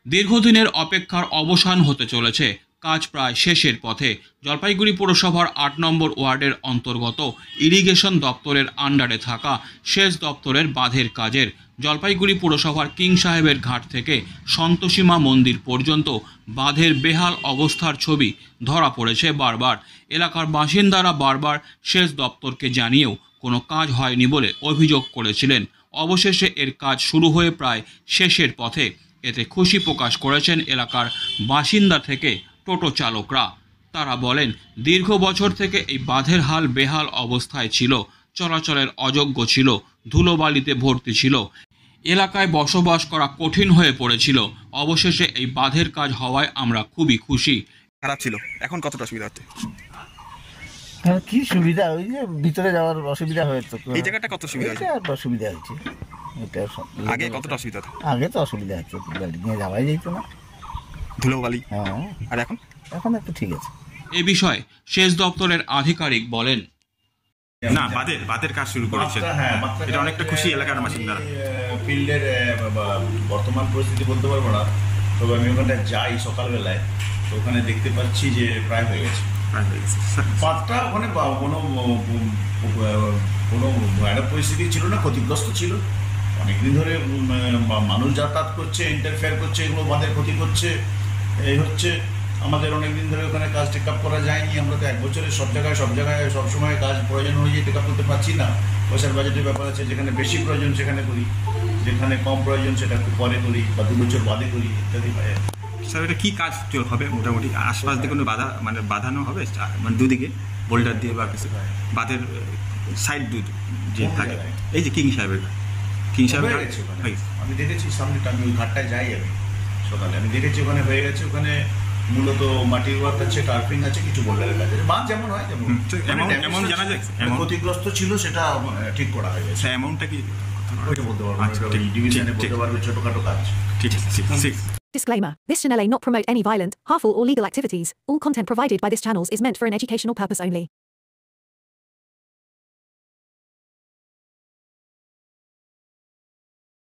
দীর্ঘদিনের অপেক্ষার অবসান হতে চলেছে। কাজ প্রায় শেষের পথে। জলপাইগুড়ি পুরসভার ৮ নম্বর ওয়ার্ডের অন্তর্গত ইরিগেশন দপ্তরের আন্ডারে থাকা সেচ দপ্তরের বাঁধের কাজের জলপাইগুড়ি পুরসভার কিং সাহেবের ঘাট থেকে সন্তোষীমা মন্দির পর্যন্ত বাঁধের বেহাল অবস্থার ছবি ধরা পড়েছে বারবার। এলাকার বাসিন্দারা বারবার সেচ দপ্তরকে জানিয়েও কোনো কাজ হয়নি বলে অভিযোগ করেছিলেন। অবশেষে এর কাজ শুরু হয়ে প্রায় শেষের পথে। এতে খুশি প্রকাশ করেছেন এলাকার বাসিন্দা থেকে টোটো চালকরা। তারা বলেন, দীর্ঘ বছর থেকে এই বাঁধের হাল বেহাল অবস্থায় ছিল, চলাচলের অযোগ্য ছিল, ধুলোবালিতে ভর্তি ছিল, এলাকায় বসবাস করা কঠিন হয়ে পড়েছিল। অবশেষে এই বাঁধের কাজ হওয়ায় আমরা খুবই খুশি। খারাপ ছিল, এখন কতটা সুবিধা হচ্ছে? কি সুবিধা, ওই যে ভিতরে যাওয়ার অসুবিধা হয়েছে। এই জায়গাটা কত সুবিধা হচ্ছে? অসুবিধা হচ্ছে। আগে কতটা অসুবিধা হতো? আগে তো অসুবিধা হচ্ছে, গাড়ি নিয়ে যাওয়াই যেত না, ধুলোবালি। হ্যাঁ, আর এখন এখন একটু ঠিক আছে। এ বিষয়ে সেচ দপ্তরের আধিকারিক বলেন, না, বাঁধের কাজ শুরু করেছে, এটা অনেকটা খুশি এলাকার বাসিন্দারা। ফিল্ডের বর্তমান পরিস্থিতি বলতে পারবো না, তবে আমি ওখানে যাই সকালবেলায়, তো ওখানে দেখতে পাচ্ছি যে প্রায় হয়ে গেছে। বাঁধটা ওখানে কোনো ভয়ানক পরিস্থিতি ছিল না, ক্ষতিগ্রস্ত ছিল। অনেকদিন ধরে মানুষ যাতায়াত করছে, ইন্টারফেয়ার করছে, এগুলো বাঁধের ক্ষতি করছে। এই হচ্ছে আমাদের অনেকদিন ধরে ওখানে কাজ টেক আপ করা যায়নি। আমরা তো এক বছরে সব জায়গায় সবসময় কাজ প্রয়োজন অনুযায়ী টেক আপ করতে পারছি না। পয়সার বাজেটের ব্যাপার আছে, যেখানে বেশি প্রয়োজন সেখানে করি, যেখানে কম প্রয়োজন সেটা একটু পরে করি বা 2 বছর বাদে করি ইত্যাদি। স্যার, এটা কী কাজ হবে মোটামুটি? আশপাশ দিয়ে কোনো বাঁধানো হবে, মানে দুদিকে বোল্ডার দিয়ে বা কিছু বাঁধের সাইড যে থাকে, এই যে কিং সাহেবের আমি দেখেছি সামনেটা, আমি ওই ঘাটটায় যাই, আমি সকালে আমি দেখেছি ওখানে হয়ে গেছে। ওখানে মূলত মাটির ওয়ার্ক আছে, টার্পিং আছে, কিছু বোল্ডারের কাজ আছে। বাঁধ যেমন হয় তেমন এমন জানা যায় ক্ষতিগ্রস্ত ছিল, সেটা ঠিক করা হয়ে গেছে। অ্যামাউন্টটা কি ওইটা বলতে পারবো, ডিভিশনে বলতে পারবো, ছোটখাটো কাজ। ঠিক আছে। Disclaimer. This channel may not promote any violent, harmful or legal activities. All content provided by this channel is meant for an educational purpose only.